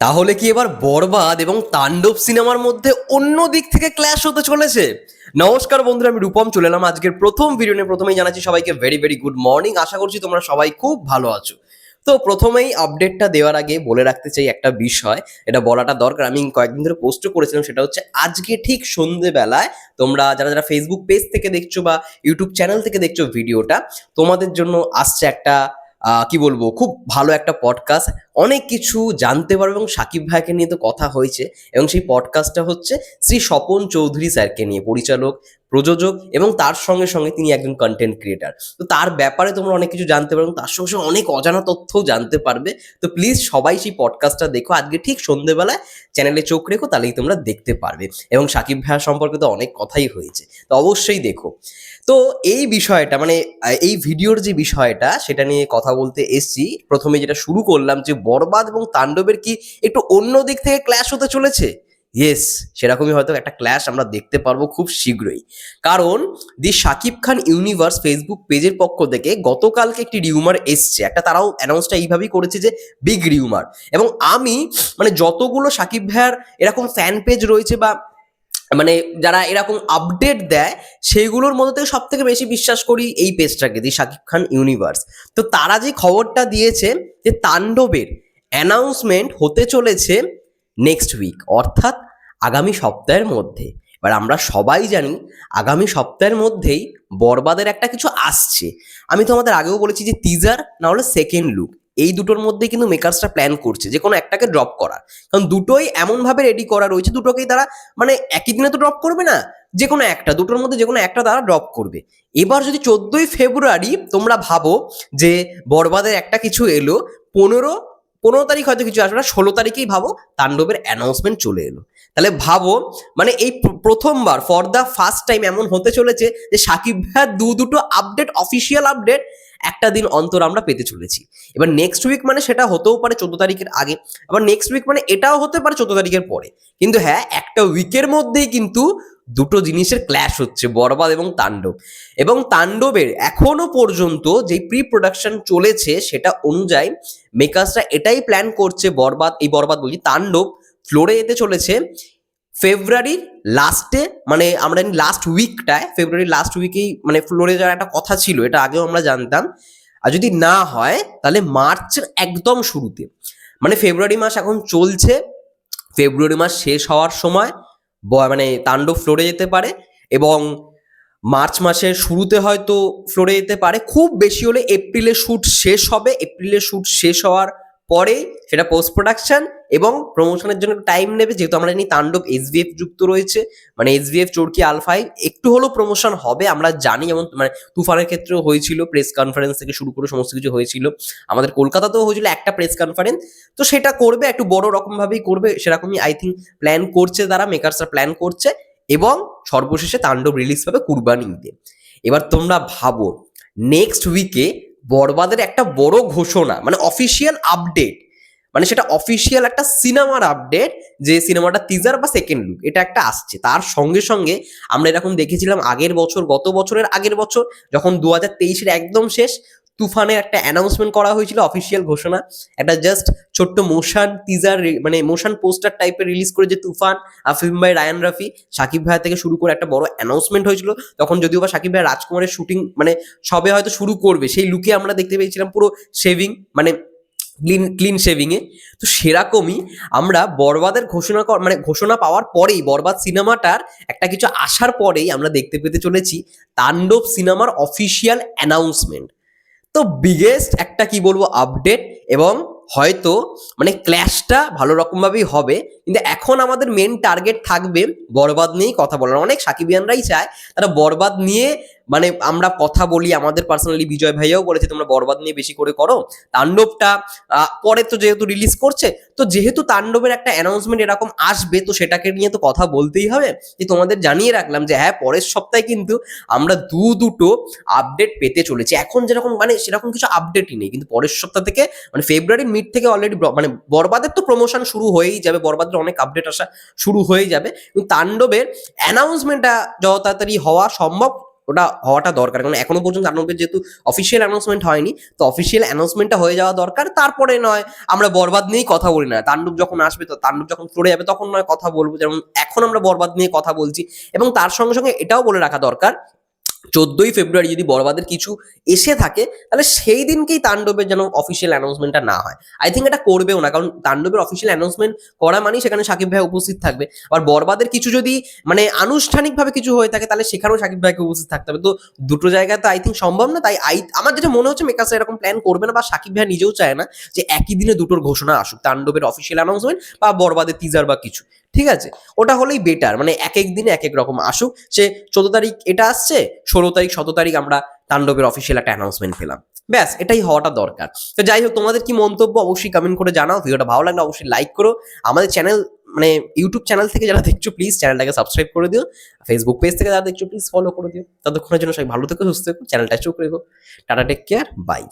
তাহলে কি এবার বরবাদ এবং তাণ্ডব সিনেমার মধ্যে অন্য দিক থেকে ক্ল্যাশ হতে চলেছে? নমস্কার বন্ধুরা, আমি রূপম চলে এলাম আজকের প্রথম ভিডিও নিয়ে। প্রথমেই জানাচ্ছি সবাইকে ভেরি ভেরি গুড মর্নিং। আশা করছি তোমরা সবাই খুব ভালো আছো। তো প্রথমেই আপডেটটা দেওয়ার আগে বলে রাখতে চাই একটা বিষয়, এটা বলাটা দরকার। আমি কয়েকদিন ধরে পোস্টও করেছিলাম, সেটা হচ্ছে আজকে ঠিক সন্ধেবেলায় তোমরা যারা যারা ফেসবুক পেজ থেকে দেখছো বা ইউটিউব চ্যানেল থেকে দেখছো ভিডিওটা, তোমাদের জন্য আসছে একটা কি বলবো, খুব ভালো একটা পডকাস্ট। অনেক কিছু জানতে পারবে এবং সাকিব ভাইকে নিয়ে তো কথা হয়েছে, এবং সেই পডকাস্টটা হচ্ছে শ্রী স্বপন চৌধুরী স্যারকে নিয়ে, পরিচালক, প্রযোজক এবং তার সঙ্গে সঙ্গে তিনি একজন কন্টেন্ট ক্রিয়েটার। তো তার ব্যাপারে তোমরা অনেক কিছু জানতে পারবে এবং তার সঙ্গে সঙ্গে অনেক অজানা তথ্যও জানতে পারবে। তো প্লিজ সবাই সেই পডকাস্টটা দেখো, আজকে ঠিক সন্ধ্যেবেলায় চ্যানেলে চোখ রেখো, তাহলেই তোমরা দেখতে পারবে। এবং সাকিব ভাইয়ার সম্পর্কে তো অনেক কথাই হয়েছে, তো অবশ্যই দেখো। তো এই বিষয়টা মানে এই ভিডিওর যে বিষয়টা সেটা নিয়ে কথা বলতে এসছি। প্রথমে যেটা শুরু করলাম যে বরবাদ এবং তাণ্ডবের কি একটু অন্য দিক থেকে ক্ল্যাশ হতে চলেছে? ইয়েস, সেরকমই হয়তো একটা ক্ল্যাশ আমরা দেখতে পারবো খুব শীঘ্রই। কারণ দি শাকিব খান ইউনিভার্স ফেসবুক পেজের পক্ষ থেকে গতকালকে একটি রিউমার এসছে, একটা তারাও অ্যানাউন্সটা এইভাবেই করেছে যে বিগ রিউমার। এবং আমি মানে যতগুলো শাকিব ভাইয়ার এরকম ফ্যান পেজ রয়েছে বা মানে যারা এরকম আপডেট দেয়, সেইগুলোর মধ্যে থেকে সব থেকে বেশি বিশ্বাস করি এই পেজটাকে, দি শাকিব খান ইউনিভার্স। তো তারা যে খবরটা দিয়েছে যে তাণ্ডবের অ্যানাউন্সমেন্ট হতে চলেছে নেক্সট উইক, অর্থাৎ আগামী সপ্তাহের মধ্যে। এবার আমরা সবাই জানি আগামী সপ্তাহের মধ্যেই বরবাদের একটা কিছু আসছে। আমি তো আমাদের আগেও বলেছি যে টিজার না হলে সেকেন্ড লুক, এই দুটোর মধ্যে কিন্তু মেকার্সরা প্ল্যান করছে যে কোনো একটাকে ড্রপ করার। কারণ দুটোই এমনভাবে রেডি করা রয়েছে, দুটোকেই তারা মানে একই দিনে তো ড্রপ করবে না, যে কোনো একটা, দুটোর মধ্যে যে কোনো একটা তারা ড্রপ করবে। এবার যদি 14ই ফেব্রুয়ারি তোমরা ভাবো যে বরবাদের একটা কিছু এলো, পনেরো পনেরো তারিখ হয়তো কিছু আসবে না, 16 তারিখেই ভাবো তাণ্ডবের অ্যানাউন্সমেন্ট চলে এলো। তাহলে ভাবো মানে এই প্রথমবার ফর দ্য ফার্স্ট টাইম এমন হতে চলেছে যে সাকিব ভাইয়ের দুটো আপডেট, অফিসিয়াল আপডেট একটা দিন অন্তর আমরা পেতে চলেছি। এবার নেক্সট উইক মানে সেটা হতেও পারে 14 তারিখের আগে, আবার নেক্সট উইক মানে এটাও হতে পারে 14 তারিখের পরে। কিন্তু হ্যাঁ, একটা উইকের মধ্যেই কিন্তু দুটো জিনিসের ক্ল্যাশ হচ্ছে, বরবাদ এবং তাণ্ডব। এবং তাণ্ডবের এখনো পর্যন্ত যে প্রি প্রোডাকশন চলেছে সেটা অনুযায়ী মেকার্সরা এটাই প্ল্যান করছে, বরবাদ বলছি, তাণ্ডব ফ্লোরে যেতে চলেছে ফেব্রুয়ারির লাস্টে। মানে আমরা লাস্ট উইকটায়, ফেব্রুয়ারির লাস্ট উইকেই মানে ফ্লোরে যাওয়ার একটা কথা ছিল, এটা আগেও আমরা জানতাম। আর যদি না হয় তাহলে মার্চের একদম শুরুতে, মানে ফেব্রুয়ারি মাস এখন চলছে, ফেব্রুয়ারি মাস শেষ হওয়ার সময় মানে তাণ্ডব ফ্লোরে যেতে পারে। এবং মার্চ মাসের শুরুতে হয়তো ফ্লোরে যেতে পারে, খুব বেশি হলে এপ্রিলে শ্যুট শেষ হবে। এপ্রিলে শ্যুট শেষ হওয়ার পরে সেটা পোস্ট প্রোডাকশন এবং প্রমোশনের জন্য টাইম নেবে, যেহেতু আমরা জানি তাণ্ডব এসভিএফ যুক্ত রয়েছে, মানে এসভিএফ চরকি আলফাই একটু হলেও প্রমোশন হবে আমরা জানি। যেমন মানে তুফানের ক্ষেত্রেও হয়েছিল, প্রেস কনফারেন্স থেকে শুরু করে সমস্ত কিছু হয়েছিল। আমাদের কলকাতাতেও হয়েছিল একটা প্রেস কনফারেন্স। তো সেটা করবে, একটু বড় রকম ভাবেই করবে, সেরকমই আই থিঙ্ক প্ল্যান করছে তারা, মেকার্সরা প্ল্যান করছে। এবং সর্বশেষে তাণ্ডব রিলিজ পাবে কুরবানি ঈদে। এবার তোমরা ভাবো নেক্সট উইকে বরবাদের একটা বড় ঘোষণা, মানে অফিসিয়াল আপডেট, মানে সেটা অফিসিয়াল একটা সিনেমার আপডেট, যে সিনেমাটা টিজার বা সেকেন্ড লুক এটা একটা আসছে। তার সঙ্গে সঙ্গে আমরা এরকম দেখেছিলাম আগের বছর, গত বছরের আগের বছর, যখন 2023-এর একদম শেষ, তুফানে একটা অ্যানাউন্সমেন্ট করা হয়েছিল, অফিসিয়াল ঘোষণা, একটা জাস্ট ছোট্ট মোশন টিজার মানে মোশন পোস্টার টাইপের রিলিজ করে, যে তুফান, আফিম ভাই, রায়ান রাফি, সাকিব ভাইয়া থেকে শুরু করে একটা বড় অ্যানাউন্সমেন্ট হয়েছিল। তখন যদিও বা সাকিব ভাই রাজকুমারের শুটিং মানে সবে হয়তো শুরু করবে, সেই লুকে আমরা দেখতে পেয়েছিলাম পুরো শেভিং, মানে ক্লিন শেভিং এ। তো সেরকমই আমরা বরবাদের মানে ঘোষণা পাওয়ার পরেই, বরবাদ সিনেমাটার একটা কিছু আসার পরেই আমরা দেখতে পেতে চলেছি তাণ্ডব সিনেমার অফিসিয়াল অ্যানাউন্সমেন্ট। তো বিগেস্ট একটা কি বলবো আপডেট, এবং হয়তো মানে ক্ল্যাশটা ভালো রকমভাবেই হবে। কিন্তু এখন আমাদের মেন টার্গেট থাকবে বরবাদ নিয়েই কথা বলার। অনেক সাকিবিয়ানরাই চায় তারা বরবাদ নিয়ে মানে আমরা কথা বলি, আমাদের পার্সোনালি বিজয় ভাইয়াও বলেছে তোমরা বরবাদ নিয়ে বেশি করে করো, তাণ্ডবটা পরে তো যেহেতু রিলিজ করছে, তো যেহেতু তাণ্ডবের একটা অ্যানাউন্সমেন্ট এরকম আসবে, তো সেটাকে নিয়ে তো কথা বলতেই হবে। যে তোমাদের জানিয়ে রাখলাম যে হ্যাঁ, পরের সপ্তাহে কিন্তু আমরা দুটো আপডেট পেতে চলেছি। এখন যেরকম মানে সেরকম কিছু আপডেটই নেই, কিন্তু পরের সপ্তাহ থেকে মানে ফেব্রুয়ারির মিড থেকে অলরেডি মানে বরবাদের তো প্রমোশন শুরু হয়েই যাবে, বরবাদের অনেক আপডেট আসা শুরু হয়ে যাবে, কিন্তু তাণ্ডবের অ্যানাউন্সমেন্টটা যত তাড়াতাড়ি হওয়া সম্ভব ওটা হওয়াটা দরকার, কারণ এখনো পর্যন্ত তাণ্ডবের যেহেতু অফিসিয়াল অ্যানাউন্সমেন্ট হয়নি, তো অফিসিয়াল অ্যানাউন্সমেন্টটা হয়ে যাওয়া দরকার, তারপরে নয় আমরা বরবাদ নিয়েই কথা বলি না, তাণ্ডব যখন আসবে তো তাণ্ডব যখন ফ্লোরে যাবে তখন নয় কথা বলবো, যেমন এখন আমরা বরবাদ নিয়ে কথা বলছি। এবং তার সঙ্গে সঙ্গে এটাও বলে রাখা দরকার, 14ই ফেব্রুয়ারি যদি বরবাদের কিছু এসে থাকে তাহলে সেই দিনকেই তাণ্ডবের যেন অফিসিয়াল অ্যানাউন্সমেন্টটা না হয়। আই থিঙ্ক এটা করবেও না, কারণ তাণ্ডবের অফিসিয়াল অ্যানাউন্সমেন্ট করা মানেই সেখানে সাকিব ভাই উপস্থিত থাকবে। আর বরবাদের কিছু যদি মানে আনুষ্ঠানিকভাবে কিছু হয়ে থাকে তাহলে সেখানেও সাকিব ভাইকে উপস্থিত থাকতে হবে। তো দুটো জায়গায় তো আই থিঙ্ক সম্ভব না, তাই আমার যেটা মনে হচ্ছে মেকার্স এরকম প্ল্যান করবে না, বা সাকিব ভাই নিজেও চায় না যে একই দিনে দুটোর ঘোষণা আসুক, তাণ্ডবের অফিসিয়াল অ্যানাউন্সমেন্ট বা বরবাদের টিজার বা কিছু। ঠিক আছে, ওটা হলেই বেটার, মানে এক এক দিনে এক এক রকম আসুক। সে 14 তারিখ এটা আসছে, 16 তারিখ 17 তারিখ আমরা তাণ্ডবের অফিসিয়াল একটা অ্যানাউন্সমেন্ট পেলাম, ব্যাস এটাই হওয়াটা দরকার। তো যাই হোক, তোমাদের কি মন্তব্য অবশ্যই কমেন্ট করে জানাও। ভিডিওটা ভালো লাগলে অবশ্যই লাইক করো। আমাদের চ্যানেল মানে ইউটিউব চ্যানেল থেকে যারা দেখছো প্লিজ চ্যানেলটাকে সাবস্ক্রাইব করে দিও। ফেসবুক পেজ থেকে যারা দেখছো প্লিজ ফলো করে দিও। ততক্ষণের জন্য সবাই ভালো থেকো, সুস্থ থেকো, চ্যানেলটা চোখ রেখো। Tata, take care, by.